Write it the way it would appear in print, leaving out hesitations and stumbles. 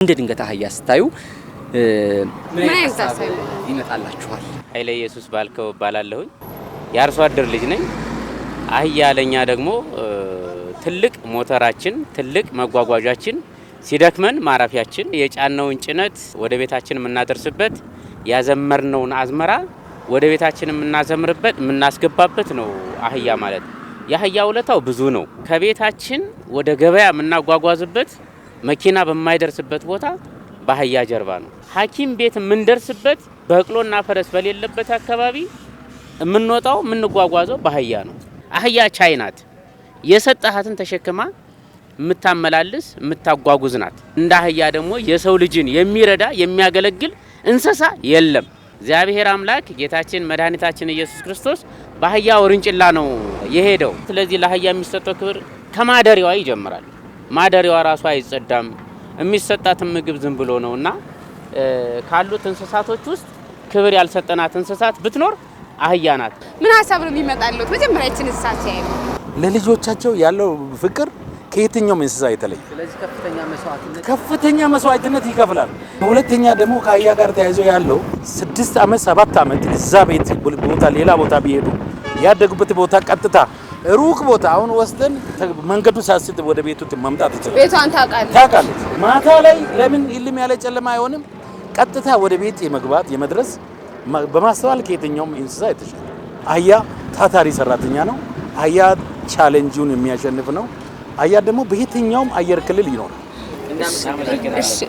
እንደ ድንገት አህያ ስታዩ ምን አይነት ታሳዩ ይመጣላችኋል? ኃይለ ኢየሱስ ባልከው ባላለሁኝ የአርሶ አደር ልጅ ነኝ። አህያ ለኛ ደግሞ ትልቅ ሞተራችን፣ ትልቅ መጓጓዣችን፣ ሲደክመን ማራፊያችን፣ የጫነውን ጭነት ወደ ቤታችን የምናደርስበት፣ ያዘመርነውን አዝመራ ወደ ቤታችን የምናዘምርበት የምናስገባበት ነው አህያ ማለት። የአህያ ውለታው ብዙ ነው። ከቤታችን ወደ ገበያ የምናጓጓዝበት መኪና በማይደርስበት ቦታ በአህያ ጀርባ ነው። ሐኪም ቤት የምንደርስበት በቅሎና ፈረስ በሌለበት አካባቢ የምንወጣው የምንጓጓዘው በአህያ ነው። አህያ ቻይ ናት። የሰጣሃትን ተሸክማ የምታመላልስ የምታጓጉዝ ናት። እንደ አህያ ደግሞ የሰው ልጅን የሚረዳ የሚያገለግል እንስሳ የለም። እግዚአብሔር አምላክ ጌታችን መድኃኒታችን ኢየሱስ ክርስቶስ በአህያ ውርንጭላ ነው የሄደው። ስለዚህ ለአህያ የሚሰጠው ክብር ከማደሪያዋ ይጀምራል። ማደሪያዋ ራሷ አይጸዳም። የሚሰጣት ምግብ ዝም ብሎ ነውና ካሉት እንስሳቶች ውስጥ ክብር ያልሰጠናት እንስሳት ብትኖር አህያ ናት። ምን ሐሳብ ነው የሚመጣለው? መጀመሪያችን እንስሳት ሲያዩ ለልጆቻቸው ያለው ፍቅር ከየትኛውም እንስሳ የተለየ። ስለዚህ ከፍተኛ መስዋዕትነት ይከፍላል። ሁለተኛ ደግሞ ከአህያ ጋር ተያይዞ ያለው 6 ዓመት 7 ዓመት እዛ ቤት ቦታ ሌላ ቦታ ቢሄዱ ያደጉበት ቦታ ቀጥታ ሩቅ ቦታ አሁን ወስደን መንገዱ ሳስት ወደ ቤቱ መምጣት ይችላል። ቤቷን ታውቃለች። ማታ ላይ ለምን ይልም ያለ ጨለማ አይሆንም? ቀጥታ ወደ ቤት የመግባት የመድረስ በማስተዋል ከየትኛውም እንስሳ የተሻለ። አህያ ታታሪ ሰራተኛ ነው። አህያ ቻሌንጁን የሚያሸንፍ ነው። አህያ ደግሞ በየትኛውም አየር ክልል ይኖራል።